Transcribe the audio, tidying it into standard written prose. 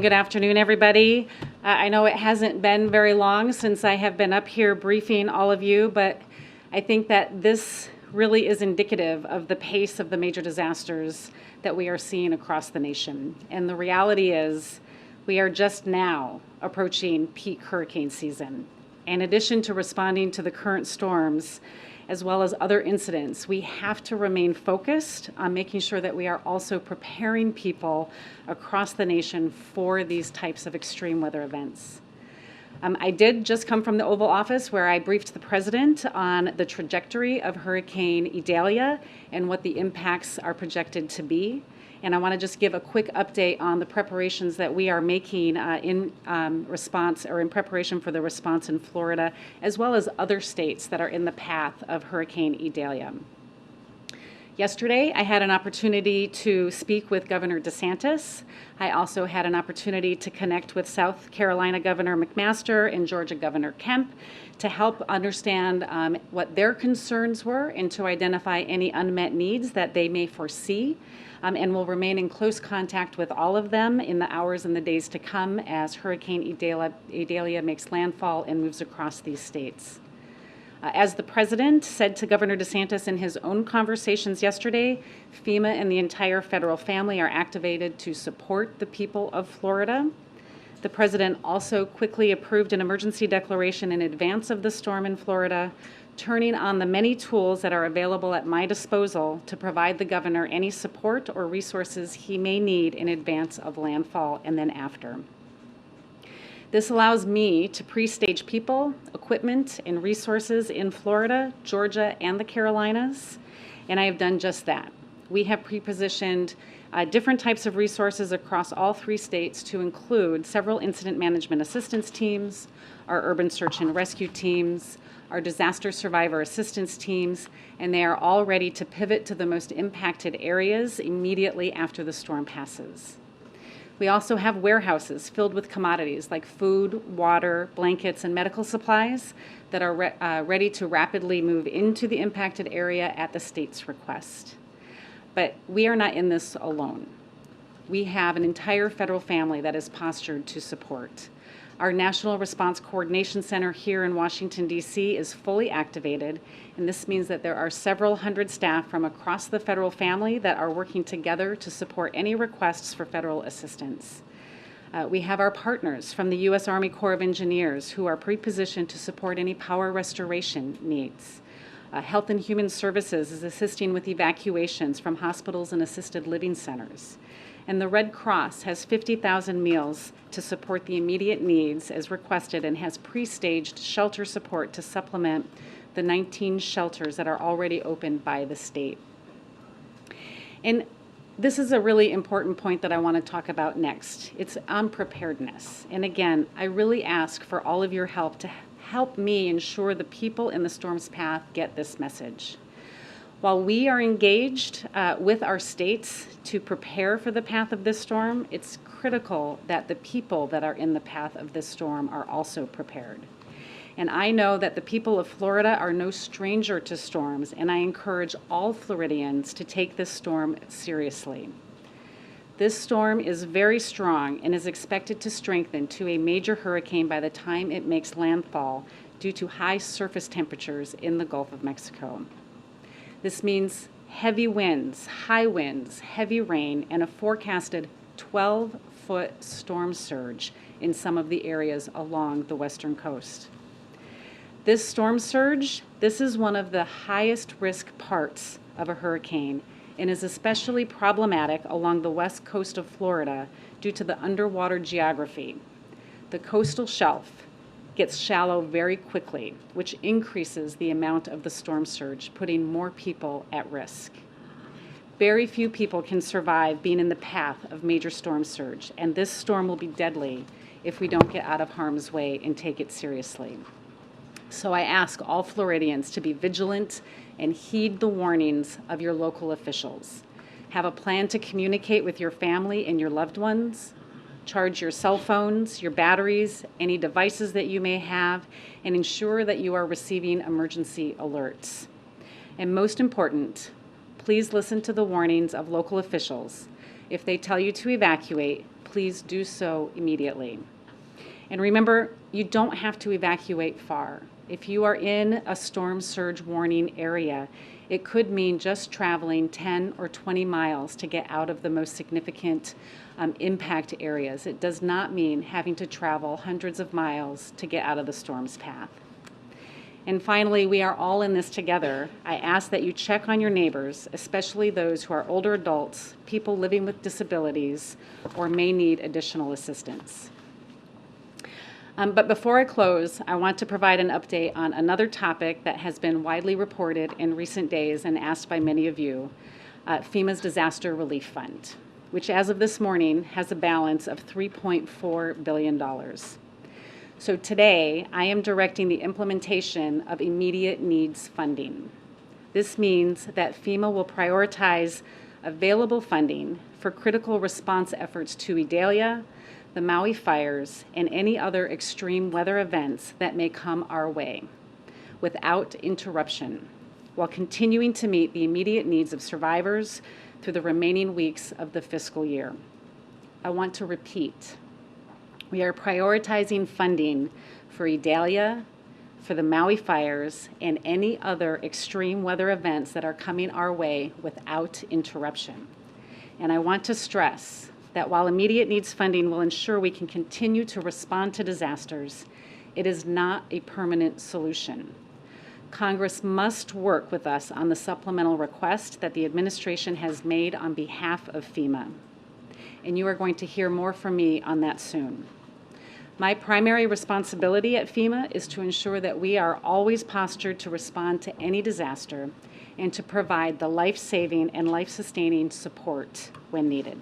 Good afternoon, everybody. I know it hasn't been very long since I have been up here briefing all of you, but I think that this really is indicative of the pace of the major disasters that we are seeing across the nation. And the reality is we are just now approaching peak hurricane season. In addition to responding to the current storms, as well as other incidents, we have to remain focused on making sure that we are also preparing people across the nation for these types of extreme weather events. I did just come from the Oval Office where I briefed the President on the trajectory of Hurricane Idalia and what the impacts are projected to be. And I want to just give a quick update on the preparations that we are making in response or in preparation for the response in Florida, as well as other states that are in the path of Hurricane Idalia. Yesterday, I had an opportunity to speak with Governor DeSantis. I also had an opportunity to connect with South Carolina Governor McMaster and Georgia Governor Kemp to help understand what their concerns were and to identify any unmet needs that they may foresee. And will remain in close contact with all of them in the hours and the days to come as Hurricane Idalia makes landfall and moves across these states. As the President said to Governor DeSantis in his own conversations yesterday, FEMA and the entire federal family are activated to support the people of Florida. The President also quickly approved an emergency declaration in advance of the storm in Florida, turning on the many tools that are available at my disposal to provide the governor any support or resources he may need in advance of landfall and then after. This allows me to pre-stage people, equipment, and resources in Florida, Georgia, and the Carolinas, and I have done just that. We have pre-positioned different types of resources across all 3 states to include several incident management assistance teams, our urban search and rescue teams, our disaster survivor assistance teams, and they are all ready to pivot to the most impacted areas immediately after the storm passes. We also have warehouses filled with commodities like food, water, blankets, and medical supplies that are ready to rapidly move into the impacted area at the state's request. But we are not in this alone. We have an entire federal family that is postured to support. Our National Response Coordination Center here in Washington, D.C. is fully activated, and this means that there are several hundred staff from across the federal family that are working together to support any requests for federal assistance. We have our partners from the U.S. Army Corps of Engineers who are pre-positioned to support any power restoration needs. Health and Human Services is assisting with evacuations from hospitals and assisted living centers. And the Red Cross has 50,000 meals to support the immediate needs as requested and has pre-staged shelter support to supplement the 19 shelters that are already opened by the state. And this is a really important point that I want to talk about next. It's unpreparedness. And again, I really ask for all of your help to help me ensure the people in the storm's path get this message. While we are engaged with our states to prepare for the path of this storm, it's critical that the people that are in the path of this storm are also prepared. And I know that the people of Florida are no stranger to storms, and I encourage all Floridians to take this storm seriously. This storm is very strong and is expected to strengthen to a major hurricane by the time it makes landfall due to high surface temperatures in the Gulf of Mexico. This means heavy winds, high winds, heavy rain, and a forecasted 12-foot storm surge in some of the areas along the western coast. This storm surge, this is one of the highest risk parts of a hurricane and is especially problematic along the west coast of Florida due to the underwater geography. The coastal shelf gets shallow very quickly, which increases the amount of the storm surge, putting more people at risk. Very few people can survive being in the path of major storm surge, and this storm will be deadly if we don't get out of harm's way and take it seriously. So I ask all Floridians to be vigilant and heed the warnings of your local officials. Have a plan to communicate with your family and your loved ones. Charge your cell phones, your batteries, any devices that you may have, and ensure that you are receiving emergency alerts. And most important, please listen to the warnings of local officials. If they tell you to evacuate, please do so immediately. And remember, you don't have to evacuate far. If you are in a storm surge warning area, it could mean just traveling 10 or 20 miles to get out of the most significant impact areas. It does not mean having to travel hundreds of miles to get out of the storm's path. And finally, we are all in this together. I ask that you check on your neighbors, especially those who are older adults, people living with disabilities, or may need additional assistance. But before I close, I want to provide an update on another topic that has been widely reported in recent days and asked by many of you, FEMA's Disaster Relief Fund, which as of this morning has a balance of $3.4 billion. So today, I am directing the implementation of immediate needs funding. This means that FEMA will prioritize available funding for critical response efforts to Idalia, the Maui fires, and any other extreme weather events that may come our way without interruption, while continuing to meet the immediate needs of survivors through the remaining weeks of the fiscal year. I want to repeat, we are prioritizing funding for Idalia, for the Maui fires, and any other extreme weather events that are coming our way without interruption. And I want to stress that while immediate needs funding will ensure we can continue to respond to disasters, it is not a permanent solution. Congress must work with us on the supplemental request that the administration has made on behalf of FEMA. And you are going to hear more from me on that soon. My primary responsibility at FEMA is to ensure that we are always postured to respond to any disaster and to provide the life-saving and life-sustaining support when needed.